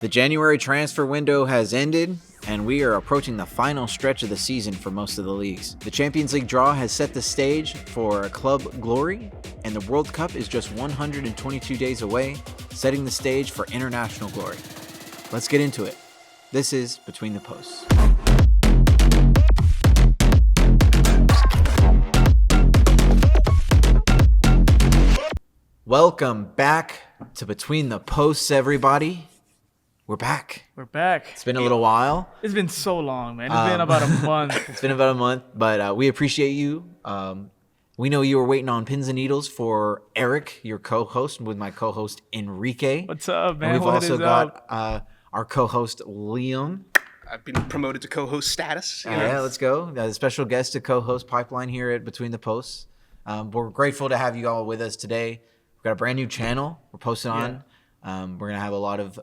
The January transfer window has ended, and we are approaching the final stretch of the season for most of the leagues. The Champions League draw has set the stage for club glory, and the World Cup is just 122 days away, setting the stage for international glory. Let's get into it. This is Between the Posts. Welcome back to Between the Posts, everybody. We're back. It's been a little while. It's been so long, man. It's been about a month. It's been about a month, but we appreciate you. We know you were waiting on pins and needles for Erek, your co-host, with my co-host Enrique. What's up, man? And we've also got our co-host Liam. I've been promoted to co-host status. Yeah, let's go. The special guest to co-host Pipeline here at Between the Posts. We're grateful to have you all with us today. We've got a brand new channel we're posting on. We're going to have a lot of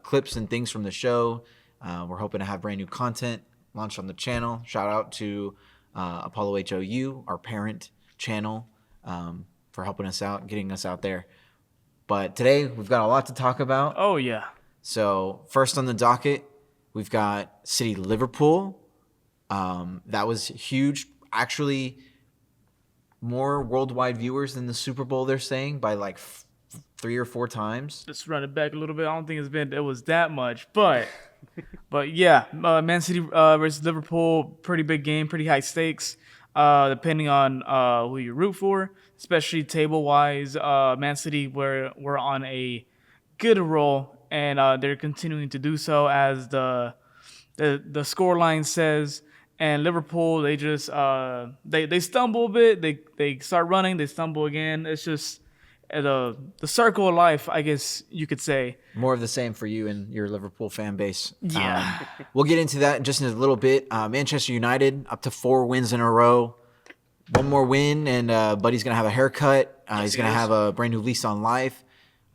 clips and things from the show. We're hoping to have brand new content launched on the channel. Shout out to Apollo HOU, our parent channel, for helping us out, getting us out there. But today we've got a lot to talk about. Oh, yeah. So first on the docket, we've got City Liverpool. That was huge. Actually, more worldwide viewers than the Super Bowl, they're saying, by like 3 or 4 times. Let's run it back a little bit. I don't think it was that much, but yeah, Man City versus Liverpool, pretty big game, pretty high stakes, depending on who you root for, especially table wise. Man City we're on a good roll, and they're continuing to do so as the scoreline says. And Liverpool, they just they stumble a bit. They start running, they stumble again. It's just the circle of life, I guess you could say. More of the same for you and your Liverpool fan base. Yeah. We'll get into that just in a little bit. Manchester United up to 4 wins in a row. One more win, and Buddy's gonna have a haircut. He's gonna have a brand new lease on life.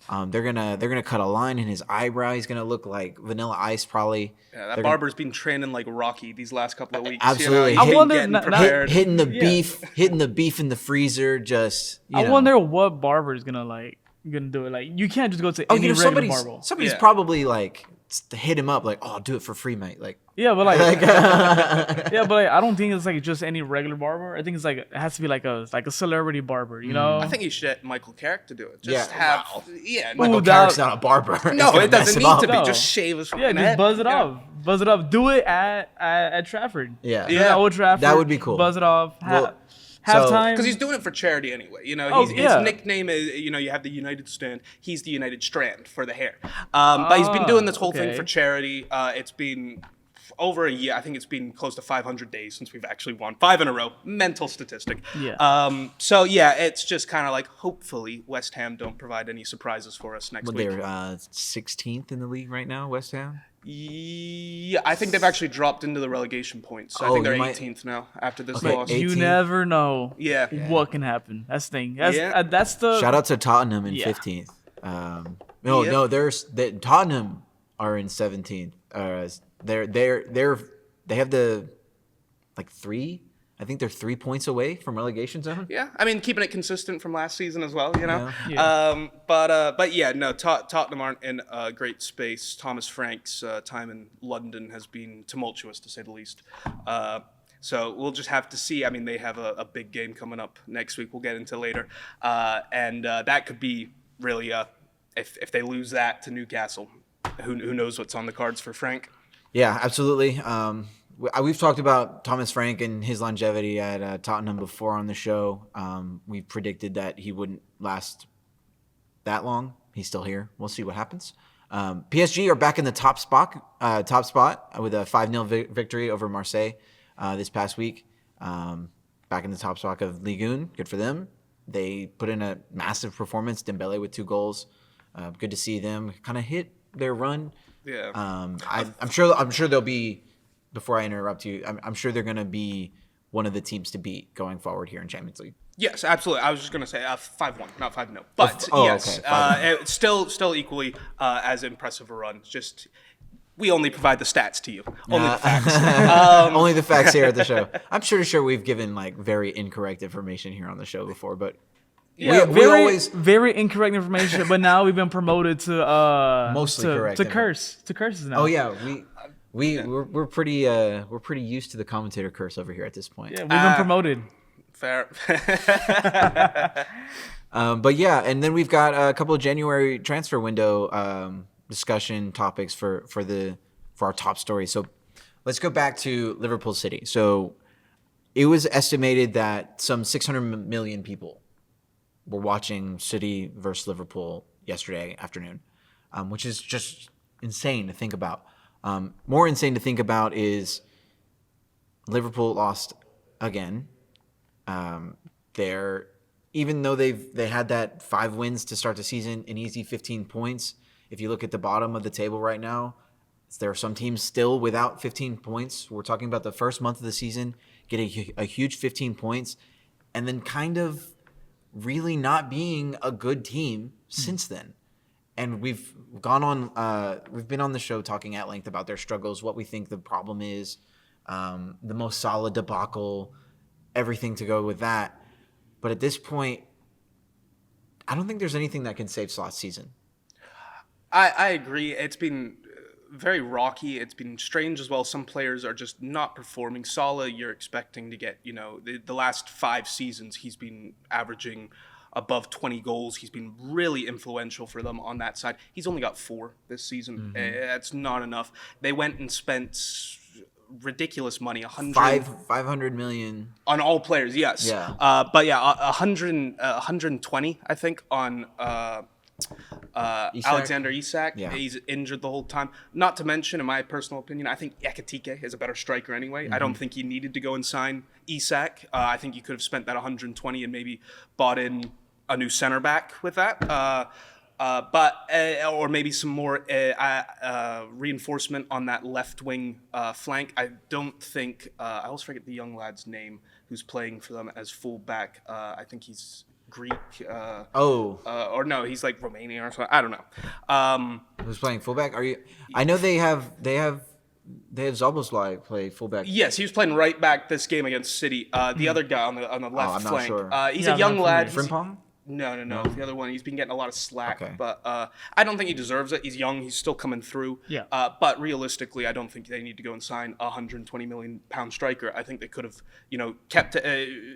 They're gonna cut a line in his eyebrow. He's gonna look like Vanilla Ice, probably. Yeah, that barber's been training like Rocky these last couple of weeks. Absolutely. I wonder hitting the beef in the freezer. Just I wonder what barber is gonna do it. Like, you can't just go to any regular barber. Somebody's probably like to hit him up, like, oh, I'll do it for free, mate. Like, yeah, but I don't think it's like just any regular barber. I think it's like it has to be like a celebrity barber, you know? I think you should get Michael Carrick to do it. Michael Carrick's not a barber. No, it doesn't need to be. Just shave his fucking head. Buzz it off. Buzz it off. Do it at Trafford. Yeah. Old Trafford. That would be cool. Buzz it off. Halftime. Because he's doing it for charity anyway. You know, his nickname is, you have the United Stand. He's the United Strand for the hair. But he's been doing this whole thing for charity. It's been over a year. I think it's been close to 500 days since we've actually won 5 in a row. Mental statistic. Yeah. So yeah, it's just kind of like, hopefully West Ham don't provide any surprises for us next week. They're 16th in the league right now, West Ham. Yeah, I think they've actually dropped into the relegation points. So I think they're 18th now after this loss. 18th. You never know. Yeah. What can happen? That's the thing. That's the shout out to Tottenham in 15th. Tottenham are in 17th. They have the 3. I think they're 3 points away from relegation zone. Yeah, I mean, keeping it consistent from last season as well, you know. Yeah. But yeah, no, Tottenham aren't in a great space. Thomas Frank's time in London has been tumultuous, to say the least. So we'll just have to see. I mean, they have a big game coming up next week. We'll get into later, and that could be really if they lose that to Newcastle, who knows what's on the cards for Frank. Yeah, absolutely. We've talked about Thomas Frank and his longevity at Tottenham before on the show. We predicted that he wouldn't last that long. He's still here. We'll see what happens. PSG are back in the top spot with a 5-0 victory over Marseille this past week. Back in the top spot of Ligue 1. Good for them. They put in a massive performance. Dembele with 2 goals. Good to see them kind of hit their run. Yeah. I'm sure they'll be. Before I interrupt you, I'm sure they're going to be one of the teams to beat going forward here in Champions League. Yes, absolutely. I was just going to say 5-1, not 5-0. But yes, okay, it's still equally as impressive a run. Just we only provide the stats to you, only the facts. Only the facts here at the show. I'm sure we've given very incorrect information here on the show before, but Yeah, we very, always very incorrect information. But now we've been promoted to Mostly correct to info. curses now. Oh yeah, we're pretty used to the commentator curse over here at this point. Yeah, we've been promoted. Fair. But yeah, and then we've got a couple of January transfer window discussion topics for our top story. So let's go back to Liverpool City. So it was estimated that some 600 million people were watching City versus Liverpool yesterday afternoon, which is just insane to think about. More insane to think about is Liverpool lost again. Even though they had that 5 wins to start the season, an easy 15 points. If you look at the bottom of the table right now, there are some teams still without 15 points. We're talking about the first month of the season, getting a huge 15 points, and then kind of really not being a good team since then. And we've been on the show talking at length about their struggles, what we think the problem is, the most solid debacle, everything to go with that. But at this point, I don't think there's anything that can save Slot's season. I agree. It's been very rocky. It's been strange as well. Some players are just not performing. Salah, you're expecting to get, the last 5 seasons, he's been averaging above 20 goals. He's been really influential for them on that side. He's only got 4 this season. That's not enough. They went and spent ridiculous money, 500 million on all players. Yes. Yeah. But yeah, 120, I think, on Alexander Isak. Yeah. He's injured the whole time. Not to mention, in my personal opinion, I think Ekitike is a better striker anyway. I don't think you needed to go and sign Isak. I think you could have spent that 120 and maybe bought in a new center back with that. Or maybe some more reinforcement on that left wing flank. I don't think I always forget the young lad's name who's playing for them as fullback. I think he's Greek. Or no, he's like Romanian or something. I don't know. Who's playing fullback? I know they have Szoboszlai play fullback. Yes, he was playing right back this game against City. The other guy on the left I'm not flank. sure. He's a young lad. Frimpong? No. The other one, he's been getting a lot of slack, Okay. but I don't think he deserves it. He's young. He's still coming through. Yeah. But realistically, I don't think they need to go and sign a 120 million pound striker. I think they could have, kept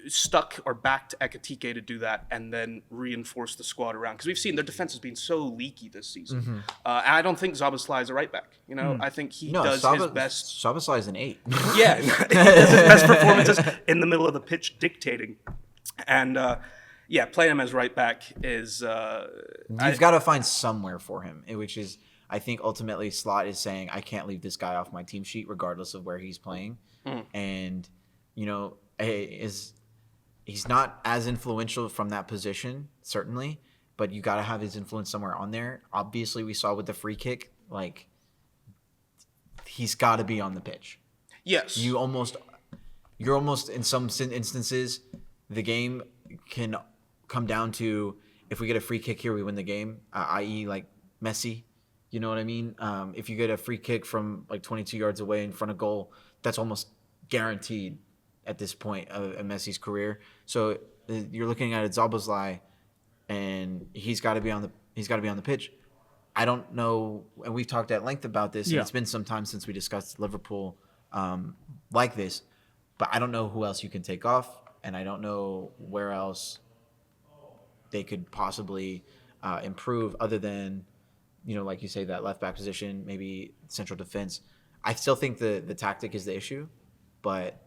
stuck or backed Ekitike to do that, and then reinforced the squad around. Because we've seen their defense has been so leaky this season. And I don't think Szoboszlai is a right back. I think he does his best. Szoboszlai is an 8. Yeah, he does his best performances in the middle of the pitch, dictating, and. Yeah, playing him as right back is. You've got to find somewhere for him, which is, I think, ultimately Slot is saying, I can't leave this guy off my team sheet regardless of where he's playing. And, he's not as influential from that position, certainly, but you got to have his influence somewhere on there. Obviously, we saw with the free kick, he's got to be on the pitch. Yes. You're almost in some instances, the game can come down to if we get a free kick here, we win the game, i.e. like Messi. You know what I mean? If you get a free kick from 22 yards away in front of goal, that's almost guaranteed at this point of Messi's career. So you're looking at Szoboszlai, and he's got to be on the pitch. I don't know, and we've talked at length about this. Yeah. And it's been some time since we discussed Liverpool like this, but I don't know who else you can take off, and I don't know where else they could possibly improve other than, like you say, that left back position, maybe central defense. I still think the tactic is the issue, but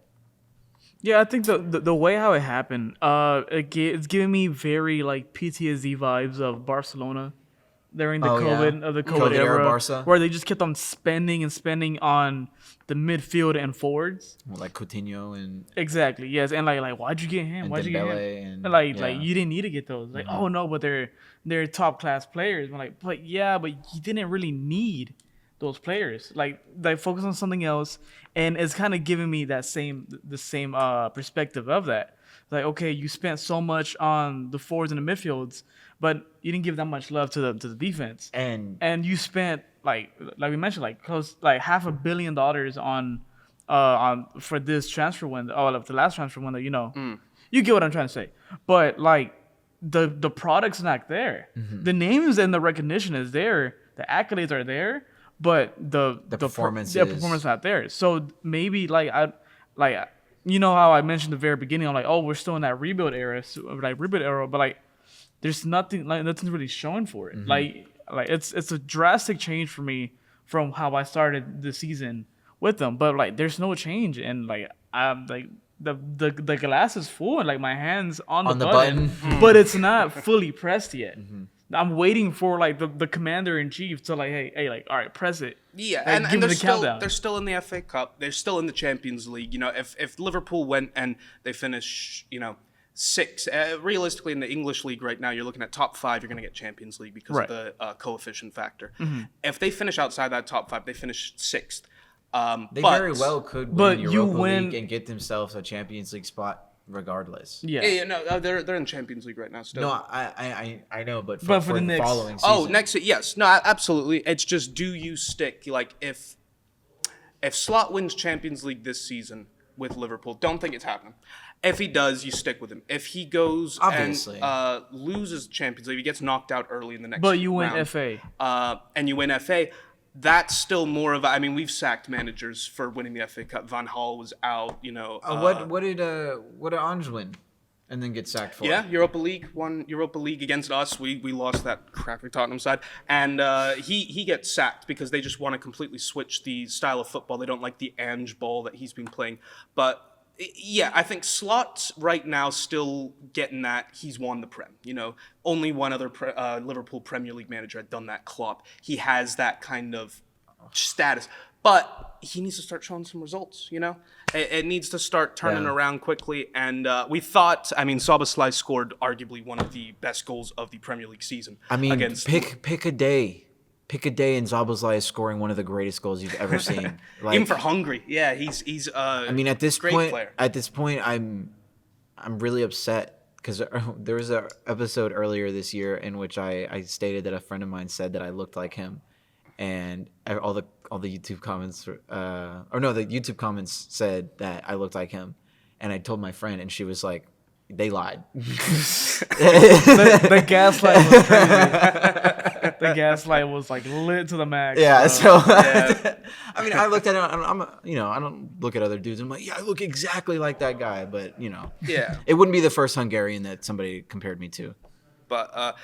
Yeah, I think the way how it happened, it's giving me very PTSD vibes of Barcelona during the COVID era, Barca. where they just kept on spending on the midfield and forwards. Like Coutinho and Exactly. Yes, and why'd you get him? And Why'd you get Dembele him? and- You didn't need to get those. Oh no, but they're top class players. But you didn't really need those players. They focus on something else, and it's kind of giving me the same perspective of that. Okay, you spent so much on the forwards and the midfields, but you didn't give that much love to the defense. And you spent like we mentioned close $500 million on for this transfer window, the last transfer window. You get what I'm trying to say. But the product's not there. The names and the recognition is there. The accolades are there, but the performance their performance not there. So maybe you know how I mentioned at the very beginning, I'm like, oh, we're still in that rebuild era, but like there's nothing's really showing for it. Like it's a drastic change for me from how I started the season with them, but like there's no change, and like I'm like the glass is full and like my hands on the button. But it's not fully pressed yet. I'm waiting for like the commander in chief to like, hey, like, all right, press it. Yeah, Like, and they're still in the FA Cup. They're still in the Champions League. You know, if Liverpool went and they finish, you know, sixth, realistically in the English league right now, you're looking at top 5. You're going to get Champions League because of the coefficient factor. If they finish outside that top 5, they finish sixth. They very well could but win you Europa win- League and get themselves a Champions League spot regardless. Yeah, no, they're in Champions League right now still. No, I know, but for for the the next- following season. Oh, next yes, no, absolutely. It's just, do you stick? Like if Slot wins Champions League this season with Liverpool, don't think it's happening. If he does, you stick with him. If he goes Obviously. and loses Champions League, he gets knocked out early in the next. But you win round, FA. and you win FA. That's still more of a, I mean, we've sacked managers for winning the FA Cup. Van Gaal was out, you know. What did Ange win, and then get sacked for? Yeah, Europa League, won Europa League against us. We lost that crappy Tottenham side, and he gets sacked because they just want to completely switch the style of football. They don't like the Ange ball that he's been playing. But yeah, I think Slot's right now still getting that he's won the Prem. You know, only one other Liverpool Premier League manager had done that. Klopp. He has that kind of status. But he needs to start showing some results, you know? It needs to start turning around quickly. And we thought, I mean, Szoboszlai scored arguably one of the best goals of the Premier League season. I mean, against pick a day. Pick a day, and Szoboszlai is scoring one of the greatest goals you've ever seen. Like, even for Hungary. Yeah, he's I mean, at this great point, player. I'm really upset because there was an episode earlier this year in which I stated that a friend of mine said that I looked like him, and all the YouTube comments, the YouTube comments said that I looked like him, and I told my friend, and she was like, they lied. The gaslight was crazy. The gaslight was like lit to the max. Yeah, bro. so I mean, I looked at him. I don't look at other dudes. I'm like, yeah, I look exactly like that guy. But Yeah. it wouldn't be the first Hungarian that somebody compared me to. But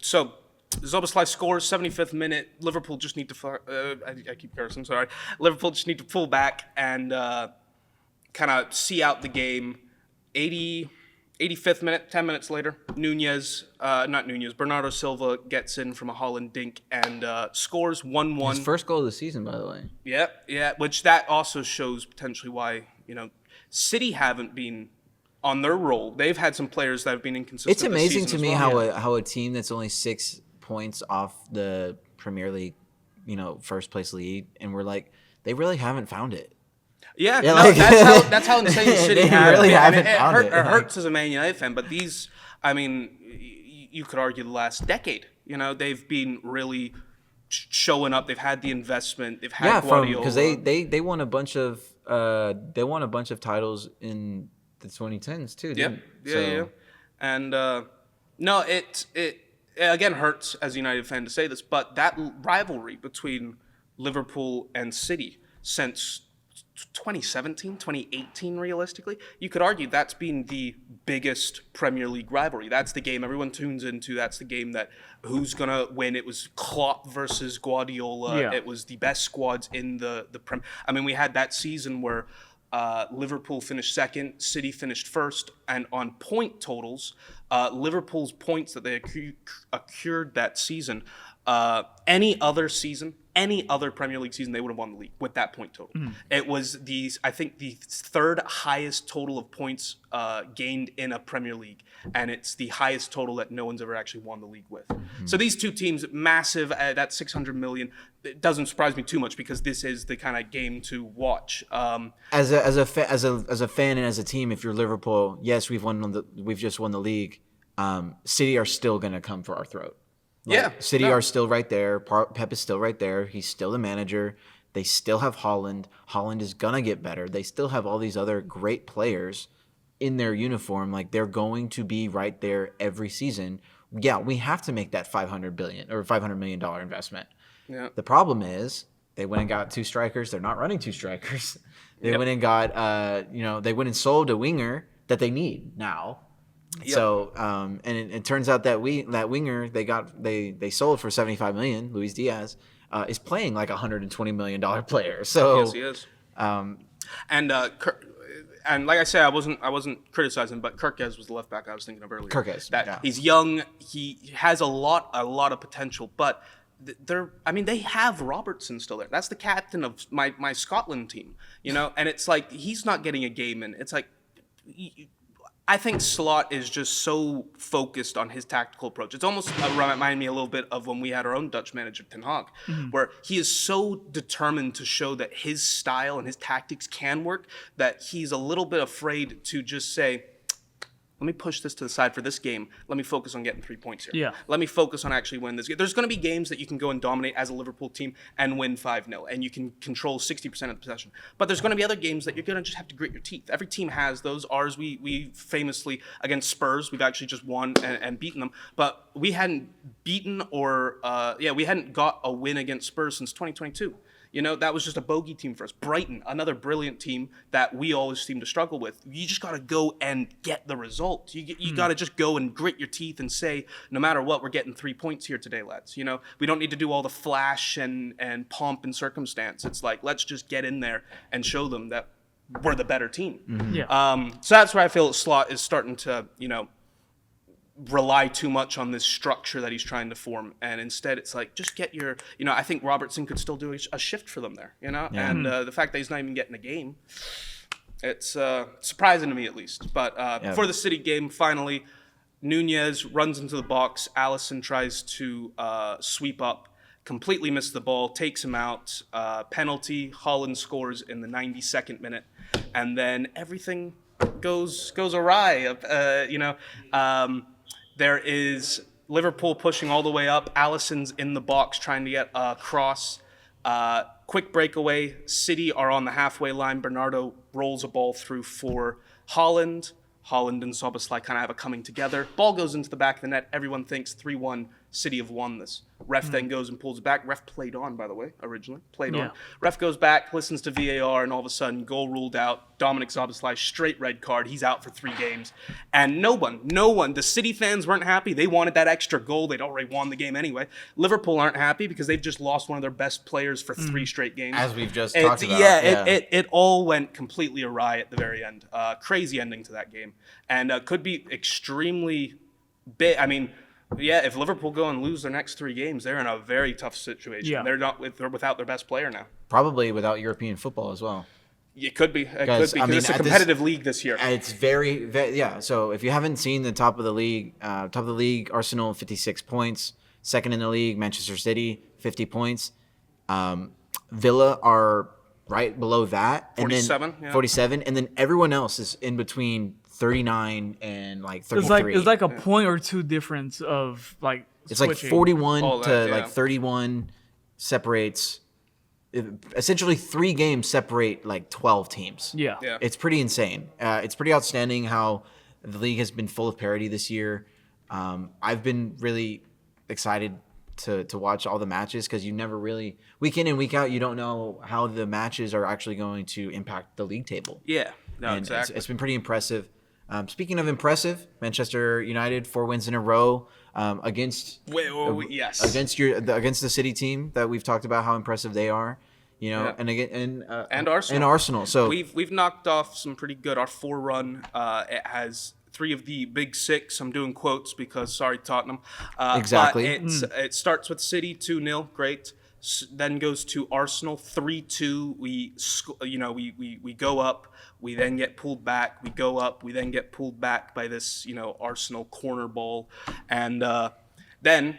so Szoboszlai scores 75th minute. Liverpool just need to. I keep cursing. Sorry. Liverpool just need to pull back and kind of see out the game. 85th minute, 10 minutes later, Bernardo Silva gets in from a Holland dink and scores 1-1. His first goal of the season, by the way. Yeah, which that also shows potentially why, City haven't been on their roll. They've had some players that have been inconsistent. It's amazing this to season me as well. how a team that's only 6 points off the Premier League, first place lead, and we're like, they really haven't found it. Yeah, Yeah, no, like- that's how insane City They have really been. haven't found It it. hurts as a Man United fan, but these, I mean, you could argue the last decade. They've been really showing up. They've had the investment. They've had Guardiola. because they won a bunch of titles in the 2010s too. Yeah, Didn't? yeah. And no, it again hurts as a United fan to say this, but that rivalry between Liverpool and City since 2017, 2018, realistically, you could argue that's been the biggest Premier League rivalry. That's the game everyone tunes into. That's the game that who's gonna win. It was Klopp versus Guardiola. Yeah. It was the best squads in the Prem. I mean, we had that season where Liverpool finished second, City finished first, and on point totals, Liverpool's points that they accrued that season, any other Premier League season, they would have won the league with that point total. It was I think the third highest total of points gained in a Premier League, and it's the highest total that no one's ever actually won the league with. So these two teams, massive, that 600 million, it doesn't surprise me too much because this is the kind of game to watch. As a fan and as a team, if you're Liverpool, yes, we've just won the league. City are still gonna come for our throat. City are still right there. Pep is still right there. He's still the manager. They still have Holland. Holland is gonna get better. They still have all these other great players in their uniform, like they're going to be right there every season. Yeah, we have to make that $500 million investment. Yeah. The problem is they went and got 2 strikers. They're not running 2 strikers. They went and got they went and sold a winger that they need now. Yep. So and it turns out that winger they sold for $75 million, Luis Diaz, is playing like $120 million player. So Yes, he is. And like I said, I wasn't criticizing, but Kirkez was the left back I was thinking of earlier. Kirkez, He's young, he has a lot of potential, but they have Robertson still there. That's the captain of my Scotland team, and it's like he's not getting a game in. It's like I think Slot is just so focused on his tactical approach. It's almost remind me a little bit of when we had our own Dutch manager, Ten Hag, where he is so determined to show that his style and his tactics can work that he's a little bit afraid to just say, let me push this to the side for this game. Let me focus on getting 3 points here. Yeah. Let me focus on actually winning this game. There's going to be games that you can go and dominate as a Liverpool team and win 5-0, and you can control 60% of the possession. But there's going to be other games that you're going to just have to grit your teeth. Every team has those. Ours, we famously, against Spurs, we've actually just won and beaten them. But we hadn't beaten we hadn't got a win against Spurs since 2022. That was just a bogey team for us. Brighton, another brilliant team that we always seem to struggle with. You just got to go and get the result. You got to just go and grit your teeth and say, no matter what, we're getting 3 points here today, lads. We don't need to do all the flash and pomp and circumstance. It's like, let's just get in there and show them that we're the better team. Mm-hmm. Yeah. So that's where I feel Slot is starting to, rely too much on this structure that he's trying to form, and instead it's like just get your I think Robertson could still do a shift for them there, and the fact that he's not even getting a game, it's surprising to me at least. But for the City game, finally Nunez runs into the box, Alisson tries to sweep up, completely missed the ball, takes him out, penalty, Holland scores in the 92nd minute, and then everything goes awry. There is Liverpool pushing all the way up. Alisson's in the box trying to get a cross. Quick breakaway. City are on the halfway line. Bernardo rolls a ball through for Holland. Holland and Szoboszlai kind of have a coming together. Ball goes into the back of the net. Everyone thinks 3-1. City have won this. Ref then goes and pulls it back. Ref played on, by the way, originally. Played on. Ref goes back, listens to VAR, and all of a sudden, goal ruled out. Dominic Szoboszlai, straight red card. He's out for 3 games. And no one, the City fans weren't happy. They wanted that extra goal. They'd already won the game anyway. Liverpool aren't happy because they've just lost one of their best players for 3 straight games. As we've just talked about. It all went completely awry at the very end. Crazy ending to that game. And could be extremely big. I mean, if Liverpool go and lose their next 3 games, they're in a very tough situation. Yeah. They're without their best player now. Probably without European football as well. It could be. It could be because it's a competitive league this year. It's very, very, So if you haven't seen the top of the league, Arsenal 56 points. Second in the league, Manchester City 50 points. Villa are right below that. 47. 47, and then everyone else is in between 39 and like 33. It's like a point or two difference of like it's switching. like 41 to 31 separates. Essentially 3 games separate like 12 teams. Yeah. It's pretty insane. It's pretty outstanding how the league has been full of parity this year. I've been really excited to watch all the matches because you never really, week in and week out, you don't know how the matches are actually going to impact the league table. Yeah, no, And exactly. It's been pretty impressive. Speaking of impressive, Manchester United 4 wins in a row against against the City team that we've talked about how impressive they are. And Arsenal. So we've knocked off some pretty good. Our 4 run it has 3 of the big 6. I'm doing quotes because sorry Tottenham. Exactly. But it starts with City 2-0, great. Then goes to Arsenal 3-2. We go up. We then get pulled back. We go up. We then get pulled back by this Arsenal corner ball, and then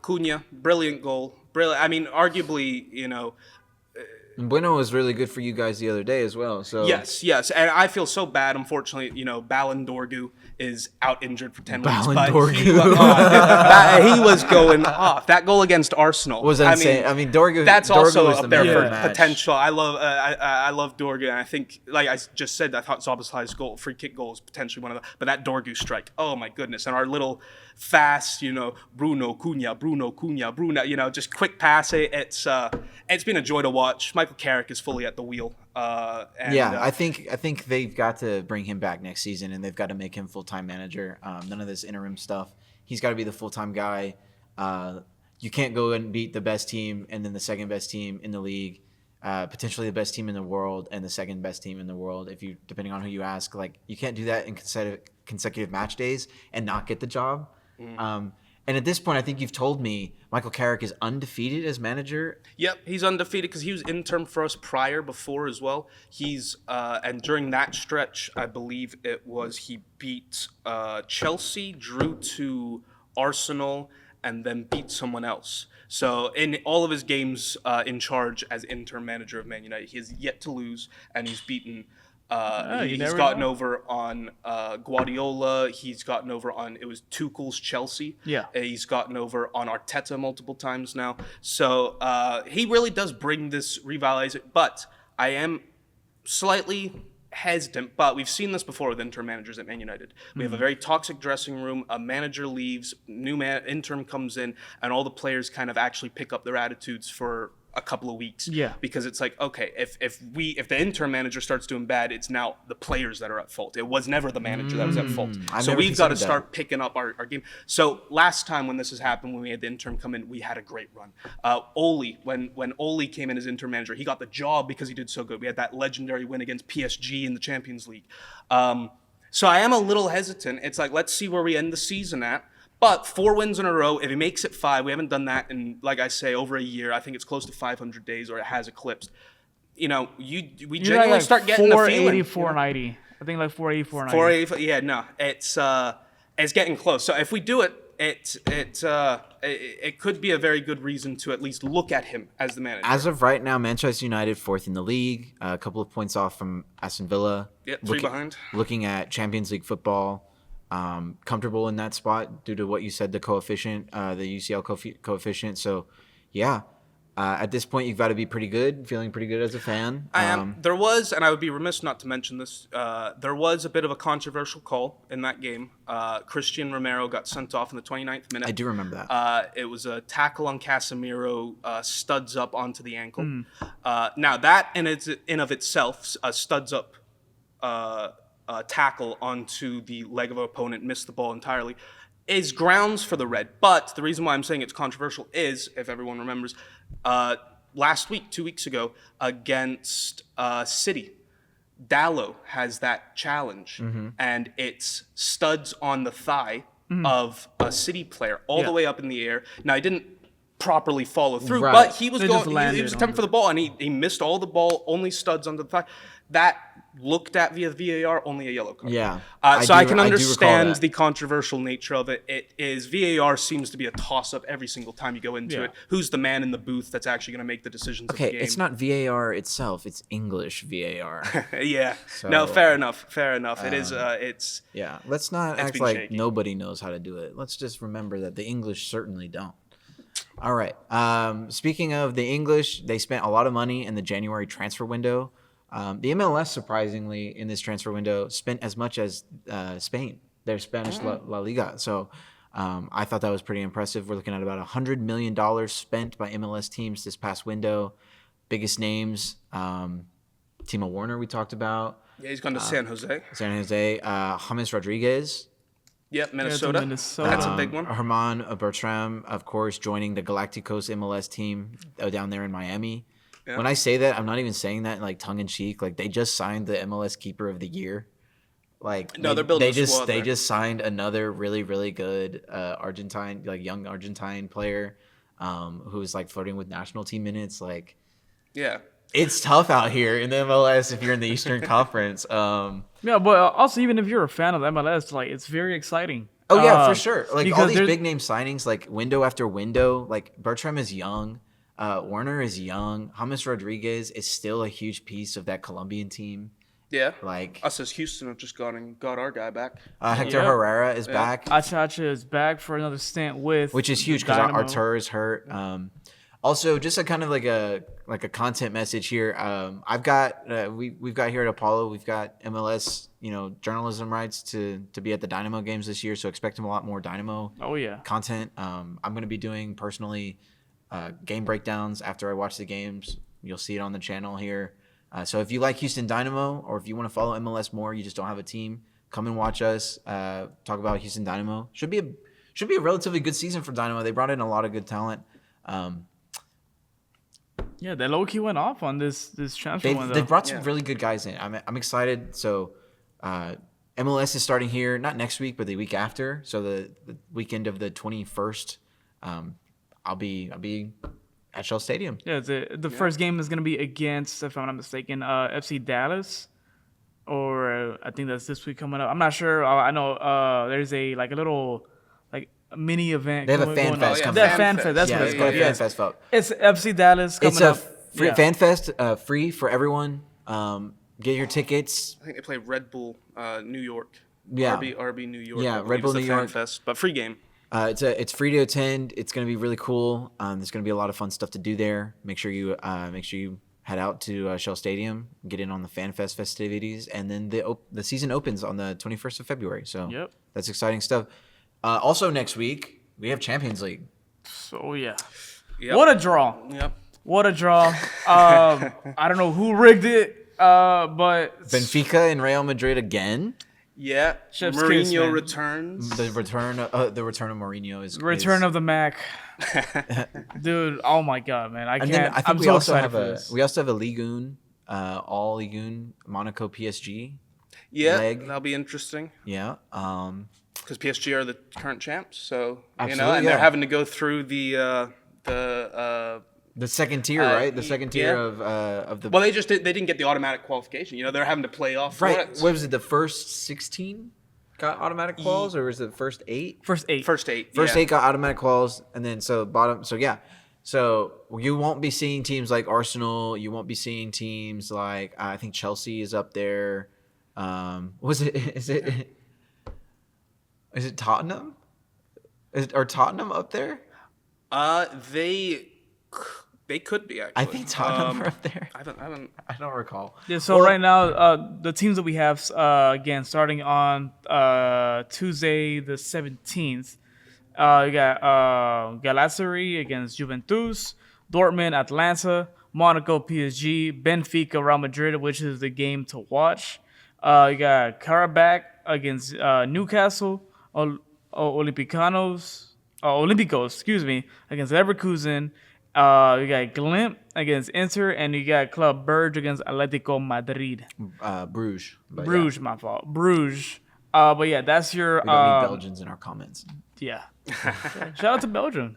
Cunha, brilliant goal. Brilliant. I mean, arguably And Bueno was really good for you guys the other day as well. So Yes, and I feel so bad. Unfortunately, Ballon Dorgu is out injured for 10 weeks. Ballon But Dorgu. he was going off. That goal against Arsenal was insane. I mean, Dorgu. That's Dorgu also was up the there man of for the match. potential. I love Dorgu, and I think, like I just said, I thought Szoboszlai's free kick goal is potentially one of the. But that Dorgu strike, oh my goodness! And our little fast, Bruno Cunha, just quick pass. It's been a joy to watch. Michael Carrick is fully at the wheel. I think they've got to bring him back next season, and they've got to make him full-time manager. None of this interim stuff. He's got to be the full-time guy. You can't go and beat the best team and then the second best team in the league, potentially the best team in the world and the second best team in the world. Depending on who you ask, like you can't do that in consecutive match days and not get the job. And at this point, I think you've told me Michael Carrick is undefeated as manager. Yep, he's undefeated because he was interim for us before as well. And during that stretch, I believe he beat Chelsea, drew to Arsenal, and then beat someone else. So in all of his games in charge as interim manager of Man United, he has yet to lose, and he's beaten. He's gotten over on Guardiola. He's gotten over on it was Tuchel's Chelsea. Yeah, he's gotten over on Arteta multiple times now. So he really does bring this revitalization. But I am slightly hesitant. But we've seen this before with interim managers at Man United. We have a very toxic dressing room. A manager leaves, interim comes in, and all the players kind of actually pick up their attitudes for a couple of weeks. Yeah. Because it's like, okay, if the interim manager starts doing bad, it's now the players that are at fault. It was never the manager that was at fault. So we've got to start picking up our game. So last time when this has happened, when we had the interim come in, we had a great run. Ole, when Ole came in as interim manager, he got the job because he did so good. We had that legendary win against PSG in the Champions League. So I am a little hesitant. It's like, let's see where we end the season at. But 4 wins in a row, if he makes it 5, we haven't done that in, like I say, over a year. I think it's close to 500 days, or it has eclipsed. We genuinely start getting the feeling. 480, 490. I think like 480, 490. 480, yeah, no, it's getting close. So if we do it, it could be a very good reason to at least look at him as the manager. As of right now, Manchester United 4th in the league, a couple of points off from Aston Villa. Yep, 3 behind. Looking at Champions League football. Comfortable in that spot due to what you said, the coefficient, the UCL coefficient. So, yeah, at this point, you've got to be pretty good, feeling pretty good as a fan. I am. There was, and I would be remiss not to mention this, there was a bit of a controversial call in that game. Christian Romero got sent off in the 29th minute. I do remember that. It was a tackle on Casemiro, studs up onto the ankle. Now, that in of itself, studs up tackle onto the leg of an opponent, missed the ball entirely, is grounds for the red. But the reason why I'm saying it's controversial is, if everyone remembers, last week, 2 weeks ago, against City, Dallo has that challenge, and it's studs on the thigh of a City player all the way up in the air. Now, he didn't properly follow through, but he was he was attempting for the ball, and he missed all the ball, only studs on the thigh. That looked at via VAR, only a yellow card. Yeah. So I can understand the controversial nature of it. It is VAR seems to be a toss-up every single time you go into it. Who's the man in the booth that's actually going to make the decisions of the game? It's not VAR itself. It's English VAR. Yeah. So, no, fair enough. It is. It's. Yeah. Let's not act like shaky. Nobody knows how to do it. Let's just remember that the English certainly don't. All right. Speaking of the English, they spent a lot of money in the January transfer window. The MLS, surprisingly, in this transfer window, spent as much as Spain, their Spanish La Liga. So I thought that was pretty impressive. We're looking at about $100 million spent by MLS teams this past window. Biggest names, Timo Werner we talked about. Yeah, he's gone to San Jose. James Rodriguez. Yep, Minnesota. That's a big one. Herman Bertram, of course, joining the Galacticos MLS team down there in Miami. Yeah. When I say that, I'm not even saying that in like tongue in cheek. Like they just signed the MLS Keeper of the Year. Like no, they're building. They just signed another really really good Argentine, like young Argentine player, who's like flirting with national team minutes. Like, yeah, it's tough out here in the MLS if you're in the Eastern Conference. Yeah, but also even if you're a fan of the MLS, like it's very exciting. Oh yeah, for sure. Like all these big name signings, like window after window. Like Bertram is young. Werner is young. James Rodriguez is still a huge piece of that Colombian team. Yeah. Like Us as Houston have just gone and got our guy back. Hector Yep. Herrera is back, Achacha is back for another stint with, which is huge because Artur is hurt. Also, just a kind of like a content message here. I've got we've got here at Apollo. We've got MLS journalism rights to be at the Dynamo games this year. So expect a lot more Dynamo Oh yeah. content. I'm going to be doing personally game breakdowns after I watch the games. You'll see it on the channel here. So if you like Houston Dynamo, or if you want to follow MLS more, you just don't have a team, come and watch us talk about Houston Dynamo. Should be a relatively good season for Dynamo. They brought in a lot of good talent. Yeah, they low key went off on this transfer window. They've brought some really good guys in. I'm excited. So MLS is starting here, not next week, but the week after. So the weekend of the 21st, I'll be at Shell Stadium. Yeah, the first game is gonna be against, if I'm not mistaken, FC Dallas, or I think that's this week coming up. I'm not sure. I know there's a little mini event. They have a fan going fest on. coming That up. fan fest. That's what it's got called. a Yeah, fan fest vote. it's FC Dallas coming It's a up. free Yeah. fan fest, free for everyone. Get your tickets. I think they play Red Bull New York. Yeah. RB New York. Yeah, I believe Red Bull is the New fan York. Fest, but free game. It's free to attend. It's going to be really cool. There's going to be a lot of fun stuff to do there. Make sure you head out to Shell Stadium, get in on the Fan Fest festivities, and then the season opens on the 21st of February. So Yep. that's exciting stuff. Also next week we have Champions League. So yeah, Yep. what a draw! Yep. What a draw! I don't know who rigged it, but Benfica and Real Madrid again. Yeah. Chef's Mourinho kiss, man. returns. The return of Mourinho is return of the Mac, dude. Oh my god, man! I And can't. then I think I'm we so also excited have for this. we also have a Ligue 1, all Ligue 1 Monaco PSG. Yeah, leg. that'll be interesting Yeah. because PSG are the current champs. So Absolutely, and yeah. they're having to go through the The second tier, right? The second tier yeah. of the well, they didn't get the automatic qualification. They're having to play off. right. What? What was it? The first 16 got automatic quals, or was it the first 8? First 8. First 8. First yeah. 8 got automatic quals, and then bottom. So yeah. So you won't be seeing teams like Arsenal. You won't be seeing teams like I think Chelsea is up there. Is it Tottenham? Are Tottenham up there? They could be actually. I think Tottenham are up there. I haven't. I don't recall. Yeah, so right now, the teams that we have, again, starting on Tuesday the 17th, you got Galatasaray against Juventus, Dortmund, Atlanta, Monaco, PSG, Benfica, Real Madrid, which is the game to watch. You got Karabakh against Newcastle, Olympiacos, against Leverkusen. You got Glimt against Inter, and you got Club Brugge against Atletico Madrid. Bruges. But Bruges, my fault. Bruges. But yeah, that's your. We don't need Belgians in our comments. Yeah. Shout out to Belgium.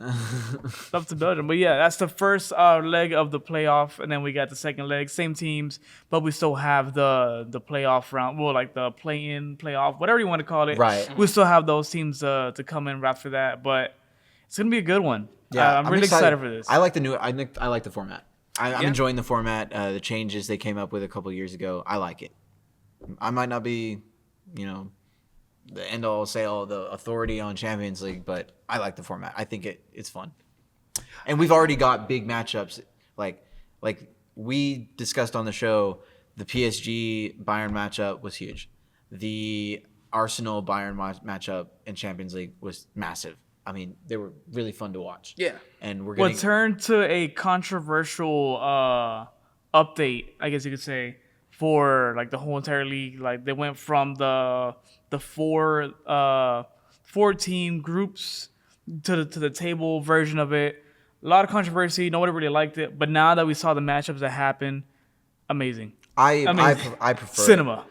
Love to Belgium. But yeah, that's the first leg of the playoff, and then we got the second leg, same teams, but we still have the playoff round. Well, like the play-in, playoff, whatever you want to call it. Right. We still have those teams to come in after that, but it's gonna be a good one. Yeah, I'm really excited for this. I like the I like the format. I'm enjoying the format. The changes they came up with a couple years ago. I like it. I might not be, the end all say all the authority on Champions League, but I like the format. I think it's fun. And we've already got big matchups like we discussed on the show. The PSG Bayern matchup was huge. The Arsenal Bayern matchup in Champions League was massive. I mean, they were really fun to watch. Yeah. And we're What going turned to a controversial update, I guess you could say, for like the whole entire league. Like they went from the four team groups to the table version of it. A lot of controversy. Nobody really liked it. But now that we saw the matchups that happened, amazing. I prefer Cinema.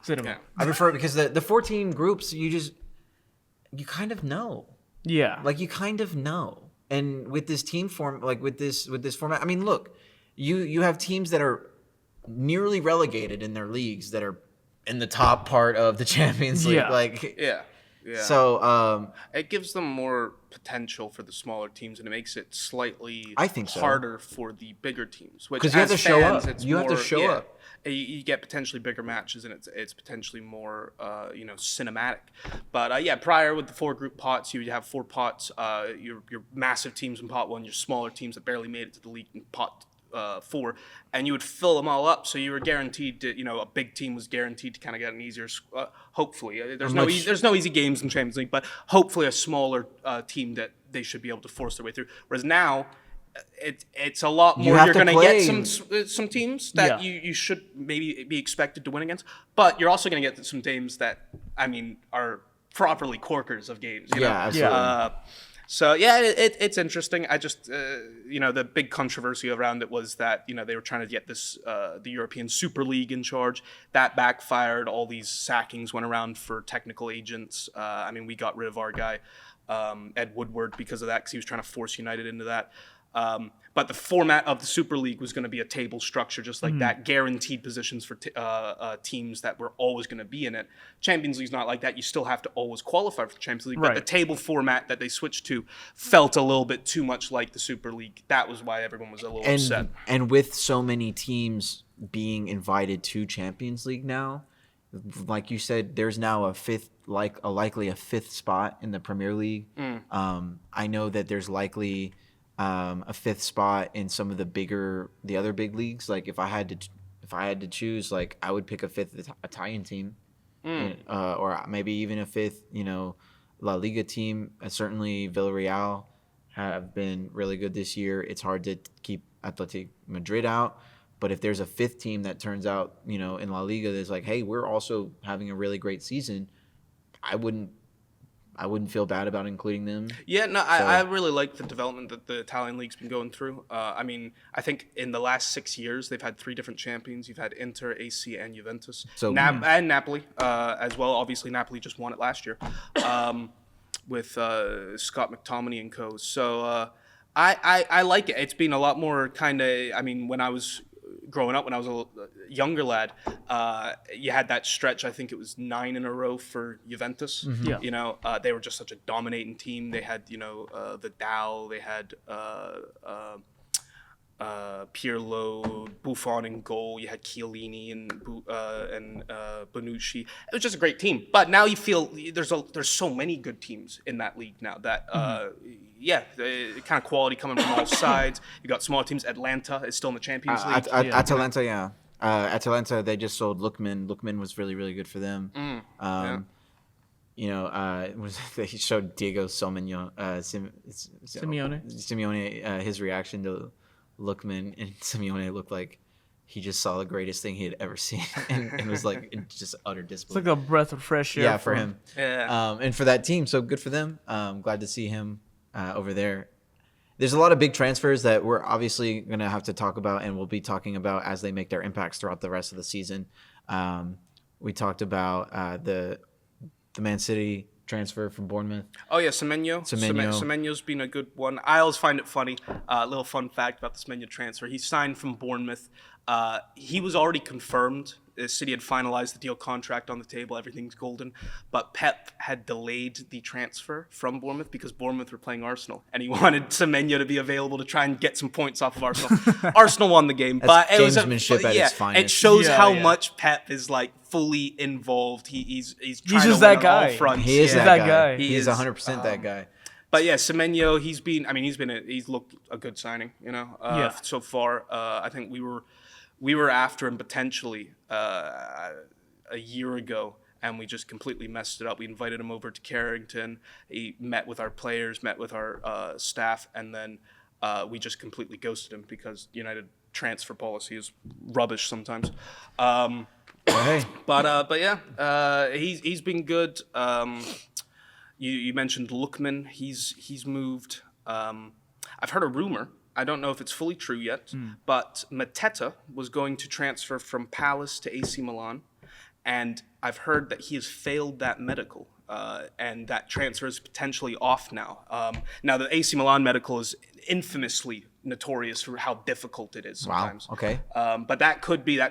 Yeah. I prefer it because the 14 groups you kind of know. Yeah. Like you kind of know. And with this team form, like with this format, I mean, look, you have teams that are nearly relegated in their leagues that are in the top part of the Champions League. Yeah. Like Yeah. so It gives them more potential for the smaller teams, and it makes it slightly I think so. harder for the bigger teams. Because you have to show up. You have to show up. You get potentially bigger matches, and it's potentially more cinematic. But prior with the 4 group pots, you would have 4 pots. Your massive teams in pot 1, your smaller teams that barely made it to the league in pot 4, and you would fill them all up. So you were guaranteed to, a big team was guaranteed to kind of get an easier. Hopefully, there's no easy games in Champions League, but hopefully a smaller team that they should be able to force their way through. Whereas now, it's a lot more. You're going to get some teams that you should maybe be expected to win against, but you're also going to get some teams that are properly corkers of games. You know? Absolutely. So it's interesting. I just the big controversy around it was that they were trying to get this the European Super League in charge. That backfired. All these sackings went around for technical agents. We got rid of our guy Ed Woodward because of that, because he was trying to force United into that. But the format of the Super League was going to be a table structure, just like that, guaranteed positions for teams that were always going to be in it. Champions League's not like that. You still have to always qualify for the Champions League. Right. But the table format that they switched to felt a little bit too much like the Super League. That was why everyone was a little upset. And with so many teams being invited to Champions League now, like you said, there's now likely a 5th spot in the Premier League. I know that there's likely a 5th spot in some of the other big leagues. Like if I had to choose, like I would pick a 5th Italian team, or maybe even a 5th, La Liga team. Certainly Villarreal have been really good this year. It's hard to keep Athletic Madrid out, but if there's a 5th team that turns out, in La Liga that's like, hey, we're also having a really great season, I wouldn't feel bad about including them. Yeah, no, I really like the development that the Italian league's been going through. I think in the last 6 years, they've had 3 different champions. You've had Inter, AC, and Juventus. And Napoli as well. Obviously, Napoli just won it last year with Scott McTominay and co. So I like it. It's been a lot more kind of, when I was growing up, when I was a younger lad, you had that stretch. I think it was 9 in a row for Juventus. Mm-hmm. Yeah. They were just such a dominating team. They had, Vidal. They had Pirlo, Buffon in goal. You had Chiellini and Bonucci. It was just a great team. But now you feel there's so many good teams in that league now that the kind of quality coming from all sides. You got small teams. Atlanta is still in the Champions League. Atalanta, yeah. Atalanta, they just sold Lookman. Lookman was really, really good for them. They showed Diego Simeone, his reaction to Lookman, and Simeone looked like he just saw the greatest thing he had ever seen, and was like in just utter disbelief. It's like a breath of fresh air. Yeah, for him. Yeah. And for that team, so good for them. Glad to see him over there. There's a lot of big transfers that we're obviously going to have to talk about, and we'll be talking about as they make their impacts throughout the rest of the season. We talked about the Man City transfer from Bournemouth. Oh, yeah, Semenyo. Semenyo's been a good one. I always find it funny. A little fun fact about the Semenyo transfer. He signed from Bournemouth. He was already confirmed. The City had finalized the deal, contract on the table, everything's golden. But Pep had delayed the transfer from Bournemouth because Bournemouth were playing Arsenal, and he wanted Semenyo to be available to try and get some points off of Arsenal. Arsenal won the game, but it was gamesmanship at its finest. It shows how much Pep is like fully involved. He's trying just to win that guy. on all fronts. He is that guy. He is 100% that guy. But yeah, Semenyo, he's looked a good signing, so far. I think we were after him potentially a year ago, and we just completely messed it up. We invited him over to Carrington. He met with our players, met with our staff, and then we just completely ghosted him because United transfer policy is rubbish sometimes. But yeah, he's been good. You mentioned Lookman. He's moved. I've heard a rumor. I don't know if it's fully true yet, but Mateta was going to transfer from Palace to AC Milan, and I've heard that he has failed that medical, and that transfer is potentially off now. Now, the AC Milan medical is infamously notorious for how difficult it is Wow. sometimes. Okay. But that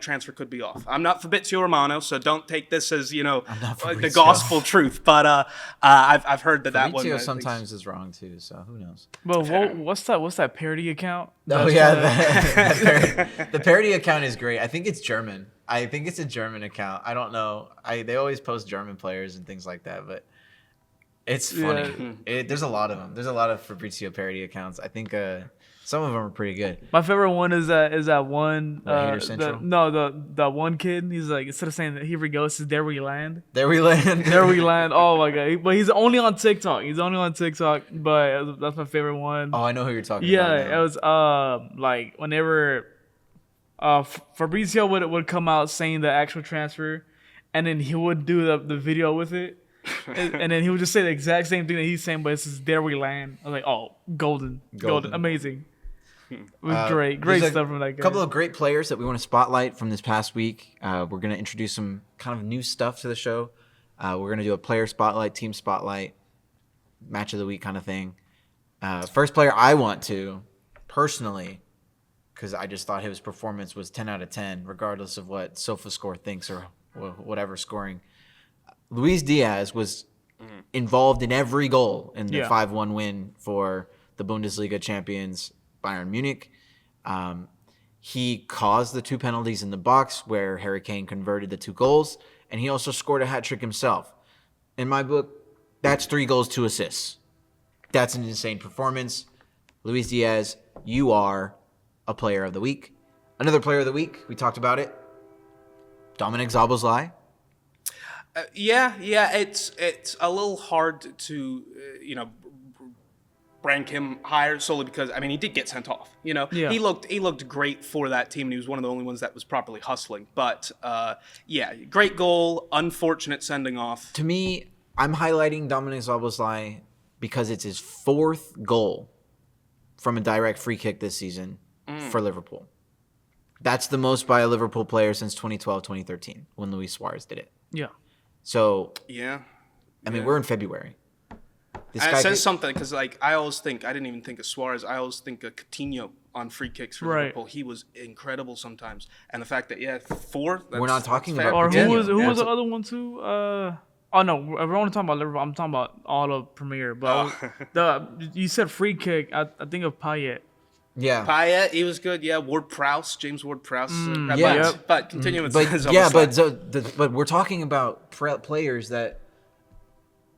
transfer could be off. I'm not Fabrizio Romano, so don't take this as not the Fabrizio. gospel truth. But I've heard that Fabrizio one sometimes is wrong too, so who knows? But what's that parody account? Oh That's yeah, the parody account is great. I think it's German. I think it's a German account. I don't know. They always post German players and things like that, but it's funny. There's a lot of them. There's a lot of Fabrizio parody accounts. I think some of them are pretty good. My favorite one is that one. Hater Central? The one kid. He's like, instead of saying that here we go, it's there we land. There we land. There we land. Oh my god! But he's only on TikTok. But that's my favorite one. Oh, I know who you're talking Yeah, about. it was like whenever Fabrizio would come out saying the actual transfer, and then he would do the video with it, and then he would just say the exact same thing that he's saying, but it's just there we land. I was like, oh, golden, amazing. It was great There's stuff from that guy. A couple of great players that we want to spotlight from this past week. We're going to introduce some kind of new stuff to the show. We're going to do a player spotlight, team spotlight, match of the week kind of thing. First player I want to, personally, because I just thought his performance was 10 out of 10, regardless of what SofaScore thinks or whatever scoring. Luis Diaz was involved in every goal in the 5-1 win for the Bundesliga champions Bayern Munich. He caused the 2 penalties in the box where Harry Kane converted the 2 goals, and he also scored a hat trick himself. In my book, that's 3 goals, 2 assists. That's an insane performance. Luis Diaz, you are a player of the week. Another player of the week, we talked about it, Dominic Szoboszlai. Yeah, it's a little hard to rank him higher solely because he did get sent off. He looked great for that team, and he was one of the only ones that was properly hustling. But great goal, unfortunate sending off. To me, I'm highlighting Dominic Szoboszlai because it's his 4th goal from a direct free kick this season for Liverpool. That's the most by a Liverpool player since 2012-2013 when Luis Suarez did it. Yeah. So yeah, we're in February. This guy says something because I didn't even think of Suarez. I always think of Coutinho on free kicks for Liverpool. He was incredible sometimes, and the fact that 4. We're not talking about. Or who was the other one too? Oh no, we're only talking about Liverpool. I'm talking about all of Premier. But you said free kick. I think of Payet. Yeah, Payet, he was good. Yeah, James Ward-Prowse. But continue with but we're talking about players that.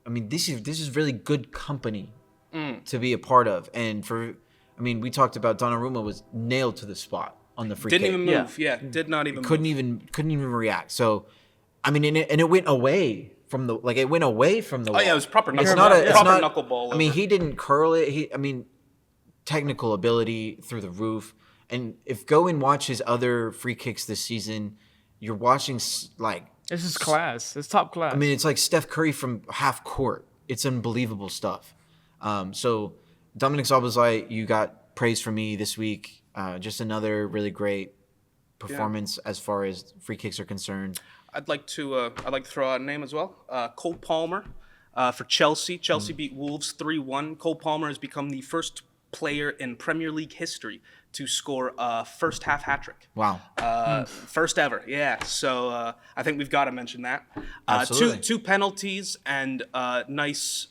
This is really good company to be a part of, and we talked about Donnarumma was nailed to the spot on the free kick. Didn't even move. Yeah, did not even. Couldn't even react. So, and it went away from the it went away from the. Oh yeah, it was proper knuckle. It's not knuckleball. He didn't curl it. Technical ability through the roof. And if go and watch his other free kicks this season, you're watching It's just class. It's top class. It's like Steph Curry from half court. It's unbelievable stuff. So Dominic Szoboszlai, you got praise from me this week. Just another really great performance as far as free kicks are concerned. I'd like to throw out a name as well. Cole Palmer for Chelsea. Chelsea beat Wolves 3-1. Cole Palmer has become the first player in Premier League history to score a first half hat trick. Wow. First ever. Yeah. So I think we've got to mention that. Absolutely. Two penalties and nice.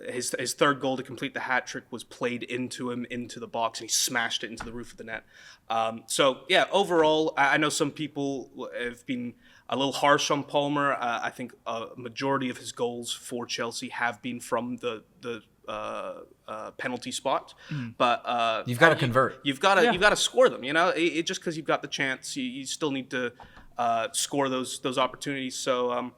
His third goal to complete the hat trick was played into the box, and he smashed it into the roof of the net. Overall, I know some people have been a little harsh on Palmer. I think a majority of his goals for Chelsea have been from the penalty spot, but you've got to convert. You've got to score them. Just because you've got the chance, you still need to score those opportunities. So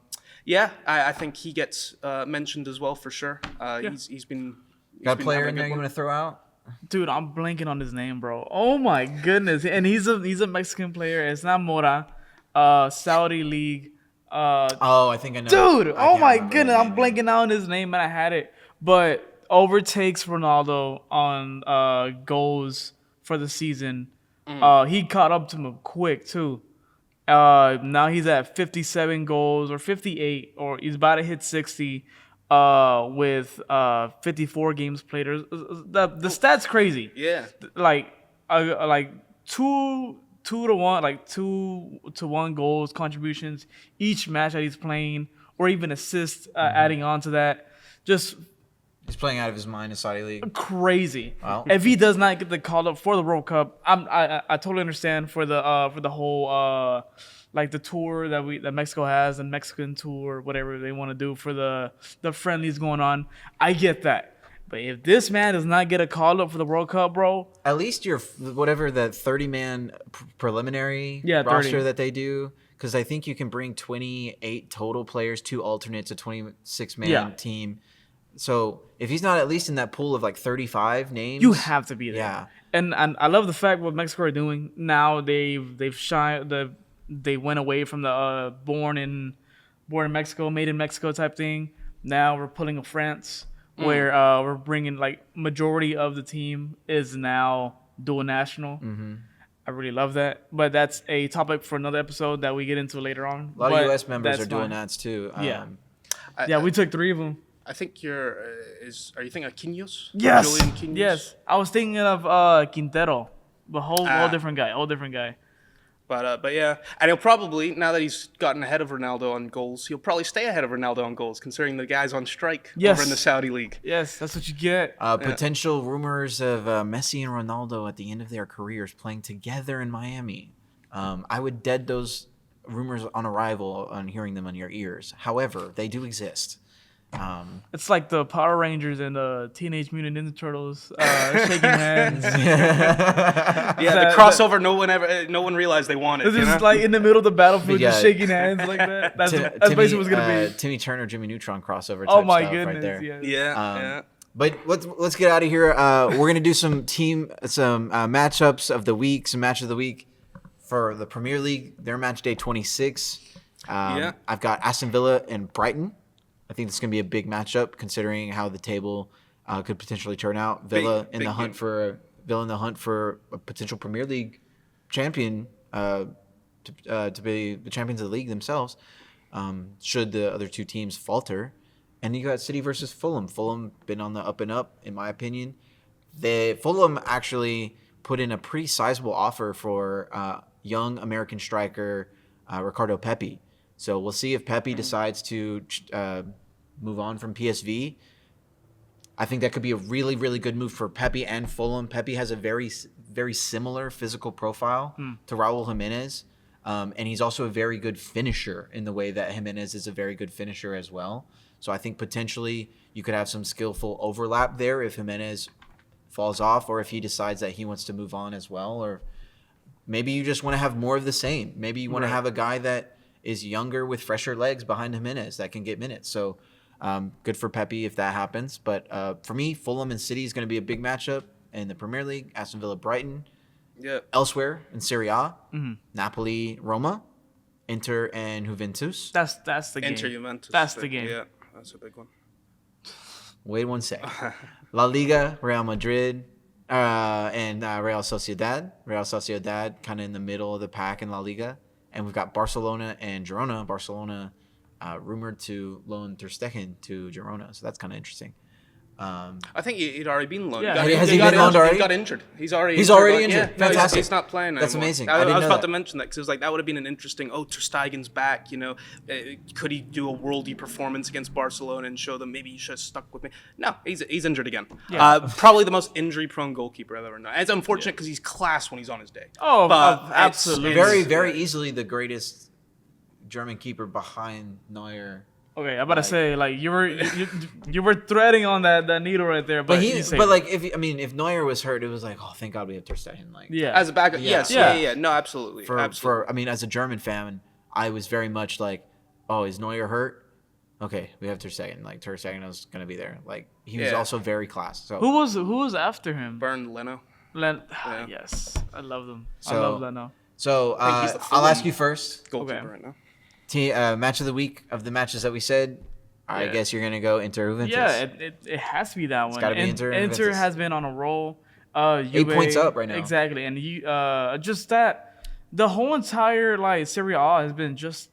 I think he gets mentioned as well for sure. He's been got a player in there you want to throw out? Dude, I'm blanking on his name, bro. Oh my goodness, and he's a Mexican player. It's not Mora, Saudi League. I think I know. Dude, oh my goodness, I'm blanking out on his name, and I had it, but overtakes Ronaldo on goals for the season. He caught up to him quick too. Now he's at 57 goals or 58, or he's about to hit 60. with 54 games played. The stats crazy. Yeah. Like like 2-1, like 2-1 goals contributions each match that he's playing, or even assists adding on to that. Just He's playing out of his mind in Saudi League. crazy. Wow. If he does not get the call up for the World Cup, I totally understand for the whole like the tour that Mexico has, and Mexican tour, whatever they want to do for the friendlies going on. I get that. But if this man does not get a call up for the World Cup, bro, At least your whatever that 30-man preliminary 30. roster that they do, because I think you can bring 28 total players, 2 alternates, a 26-man team. So if he's not at least in that pool of like 35 names, you have to be there. Yeah. And I love the fact what Mexico are doing now. They went away from the born in Mexico, made in Mexico type thing. Now we're pulling a France where we're bringing like majority of the team is now dual national. Mm-hmm. I really love that, but that's a topic for another episode that we get into later on. A lot of U.S. members are doing that too. Yeah. We took 3 of them. I think are you thinking of Quinhos? Yes. Julian Quinhos? Yes. I was thinking of Quintero, but whole different guy. But yeah, and he'll probably, now that he's gotten ahead of Ronaldo on goals, he'll probably stay ahead of Ronaldo on goals, considering the guy's on strike over in the Saudi League. Yes, that's what you get. Potential rumors of Messi and Ronaldo at the end of their careers playing together in Miami. I would dead those rumors on arrival on hearing them on your ears. However, they do exist. It's like the Power Rangers and the Teenage Mutant Ninja Turtles shaking hands. The crossover no one realized they wanted. It's just like in the middle of the battlefield, just shaking hands like that. That's basically what's gonna be. Timmy Turner, Jimmy Neutron crossover. Oh my stuff goodness! right there. Yes. Yeah. But let's get out of here. We're gonna do some matchups of the week, some match of the week for the Premier League. Their match day 26. I've got Aston Villa and Brighton. I think this is going to be a big matchup considering how the table could potentially turn out. Villa in the hunt for a potential Premier League champion to be the champions of the league themselves. Should the other two teams falter, and you got City versus Fulham. Fulham been on the up and up, in my opinion. Fulham actually put in a pretty sizable offer for young American striker Ricardo Pepi. So we'll see if Pepi decides to move on from PSV. I think that could be a really, really good move for Pepi and Fulham. Pepi has a very, very similar physical profile to Raul Jimenez. And he's also a very good finisher in the way that Jimenez is a very good finisher as well. So I think potentially you could have some skillful overlap there if Jimenez falls off, or if he decides that he wants to move on as well. Or maybe you just want to have more of the same. Maybe you want to have a guy that is younger with fresher legs behind Jimenez that can get minutes. So good for Pepi if that happens. But for me, Fulham and City is going to be a big matchup in the Premier League. Aston Villa, Brighton. Yeah. Elsewhere in Serie A, Napoli, Roma, Inter, and Juventus. That's the game. Inter Juventus. That's the game. Yeah, that's a big one. Wait one sec. La Liga, Real Madrid, and Real Sociedad. Real Sociedad kind of in the middle of the pack in La Liga. And we've got Barcelona and Girona. Barcelona rumored to loan Ter Stegen to Girona, so that's kind of interesting. I think he'd already been loaned. Yeah. Has he been loaned already? He got injured. He's already injured. Yeah, Fantastic. he's not playing anymore. That's amazing. I I didn't was know about that. to mention that because it was like that would have been an interesting. Oh, Ter Stegen's back. Could he do a worldy performance against Barcelona and show them maybe he should have stuck with me? No, he's injured again. Yeah. Probably the most injury-prone goalkeeper I've ever known. It's unfortunate because he's class when he's on his day. Oh, But absolutely. Very, very easily the greatest German keeper behind Neuer. Okay, I'm about to say like you were threading on that needle right there, but if Neuer was hurt, it was like, oh, thank God we have Ter Stegen. Like, As a backup, Yeah. yes, no, absolutely, as a German fan, I was very much like, oh, is Neuer hurt? Okay, we have Ter Stegen. Like Ter Stegen was gonna be there. Like he was also very class. So who was after him? Bernd Leno. Yes, I love them. So- I love Leno. So he's the I'll ask Fulham you first. Goalkeeper Okay. right now. Match of the week of the matches that we said. I guess you're gonna go Inter Juventus. Yeah, it has to be that one. gotta be Inter and Inter Juventus. has been on a roll. 8 points up right now. Exactly, and you just that the whole entire like Serie A has been just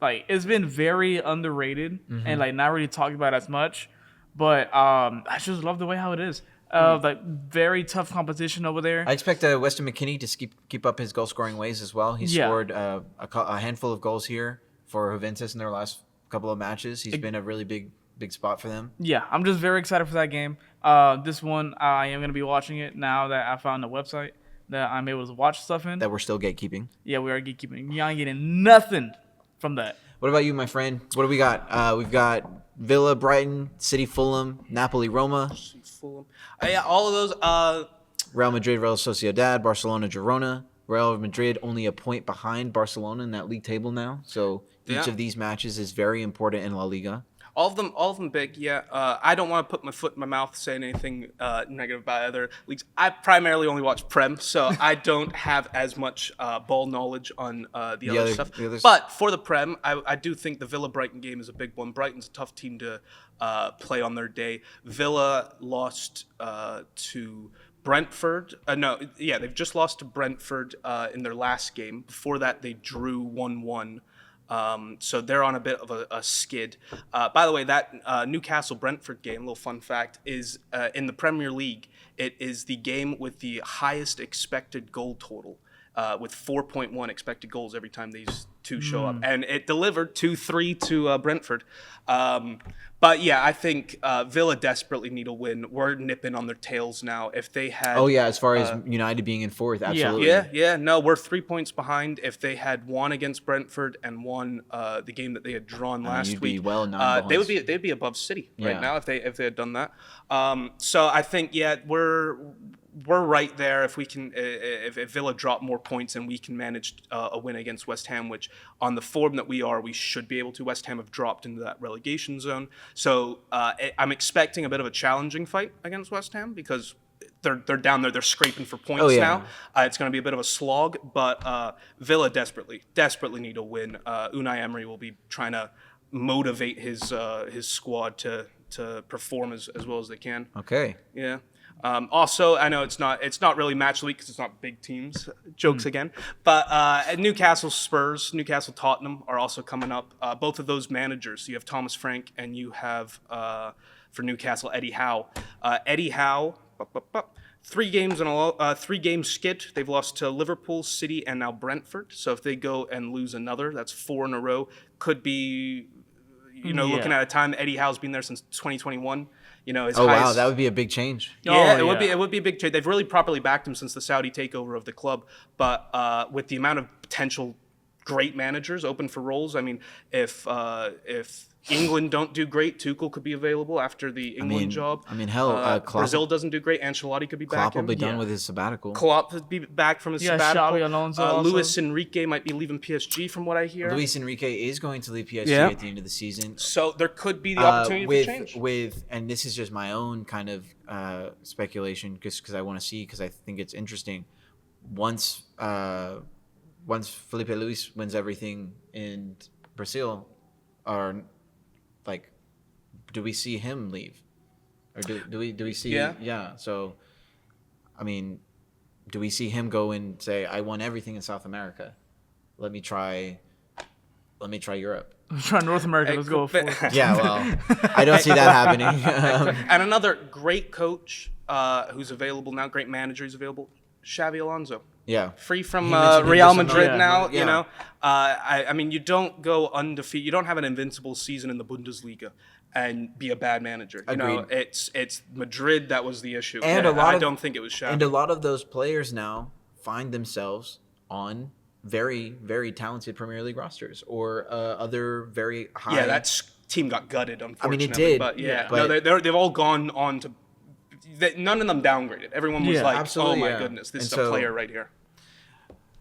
like it's been very underrated Mm-hmm. and like not really talked about as much. But I just love the way how it is. Like very tough competition over there. I expect Weston McKennie to keep up his goal scoring ways as well. He scored a handful of goals here for Juventus in their last couple of matches. He's been a really big spot for them. Yeah, I'm just very excited for that game. This one, I am going to be watching it now that I found a website that I'm able to watch stuff in. That we're still gatekeeping. Yeah, we are gatekeeping. You're not getting nothing from that. What about you, my friend? What do we got? We've got Villa, Brighton, City, Fulham, Napoli, Roma, Fulham. Yeah, all of those. Real Madrid, Real Sociedad, Barcelona, Girona. Real Madrid only a point behind Barcelona in that league table now. So each of these matches is very important in La Liga. All of them big, yeah. I don't want to put my foot in my mouth saying anything negative about other leagues. I primarily only watch Prem, so I don't have as much ball knowledge on the other stuff. But for the Prem, I do think the Villa-Brighton game is a big one. Brighton's a tough team to play on their day. Villa lost to Brentford. They've just lost to Brentford in their last game. Before that, they drew 1-1. So they're on a bit of a skid. By the way, that Newcastle-Brentford game, little fun fact, is in the Premier League. It is the game with the highest expected goal total, with 4.1 expected goals every time these two show up. And it delivered 2-3 to Brentford. But yeah, I think Villa desperately need a win. We're nipping on their tails now. If they had, as far as United being in fourth, absolutely. Yeah. No, we're 3 points behind. If they had won against Brentford and won the game that they had drawn last you'd week, be well nine points. they'd be above City right now if they had done that. So I think we're right there. If we can, if Villa drop more points and we can manage a win against West Ham, which on the form that we are, we should be able to. West Ham have dropped into that relegation zone, so I'm expecting a bit of a challenging fight against West Ham because they're down there. They're scraping for points now. It's going to be a bit of a slog, but Villa desperately need a win. Unai Emery will be trying to motivate his squad to perform as well as they can. Okay. Yeah. Also, I know it's not really match week because it's not big teams. Jokes again. But Newcastle Spurs, Newcastle Tottenham are also coming up. Both of those managers. You have Thomas Frank and you have, for Newcastle, Eddie Howe. Eddie Howe, 3 games in a 3-game skid. They've lost to Liverpool, City, and now Brentford. So if they go and lose another, that's 4 in a row. Could be, looking at a time. Eddie Howe's been there since 2021. Wow, that would be a big change. Yeah, it would be a big change. They've really properly backed him since the Saudi takeover of the club. But with the amount of potential great managers open for roles, I mean, if England don't do great, Tuchel could be available after the England job. I mean, hell, Brazil doesn't do great. Ancelotti could be back. Klopp will be done with his sabbatical. Klopp would be back from his sabbatical. Xabi Alonso Luis Enrique might be leaving PSG from what I hear. Luis Enrique is going to leave PSG at the end of the season. So there could be the opportunity for change. And this is just my own kind of speculation because I want to see because I think it's interesting. Once Felipe Luis wins everything in Brazil, or like, do we see him leave, or do we see? Yeah. So, I mean, do we see him go and say, "I won everything in South America. Let me try Europe." Try North America. Let's go. Yeah, well, I don't see that happening. And another great coach who's available now, great manager who's available, Xabi Alonso. Yeah, free from Real Madrid now. You know, I mean, you don't go undefeated. You don't have an invincible season in the Bundesliga and be a bad manager. You know, it's Madrid that was the issue. And I don't think it was Xabi. And a lot of those players now find themselves on very, very talented Premier League rosters or other very high. Yeah, that team got gutted, unfortunately. I mean, it did. But they've all gone on to. None of them downgraded. Everyone was like, absolutely, "Oh my goodness, this is a player right here."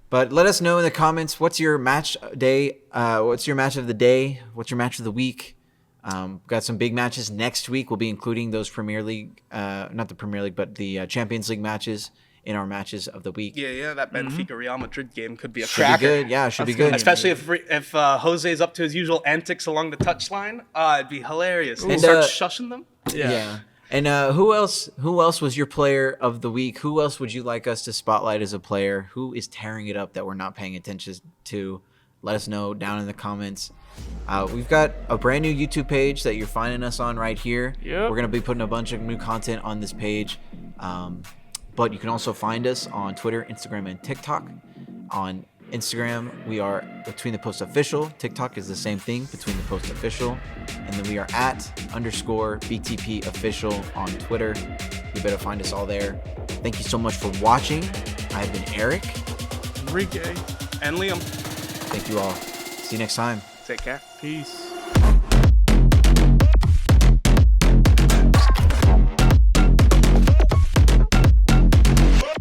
But let us know in the comments what's your match day. What's your match of the day? What's your match of the week? Got some big matches next week. We'll be including those Premier League, not the Premier League, but the Champions League matches in our matches of the week. Yeah, that Benfica Real Madrid game could be a should cracker. Be good. Yeah, should be good. Especially if Jose's up to his usual antics along the touchline. It'd be hilarious. And start shushing them. Yeah. And who else was your player of the week? Who else would you like us to spotlight as a player? Who is tearing it up that we're not paying attention to? let us know down in the comments. We've got a brand new YouTube page that you're finding us on right here. Yep. We're going to be putting a bunch of new content on this page. But you can also find us on Twitter, Instagram, and TikTok. On Instagram, we are Between the Post Official. TikTok is the same thing, Between the Post Official. And then we are @_BTP Official on Twitter. You better find us all there. Thank you so much for watching. I've been Eric. Enrique. And Liam. Thank you all. See you next time. Take care. Peace.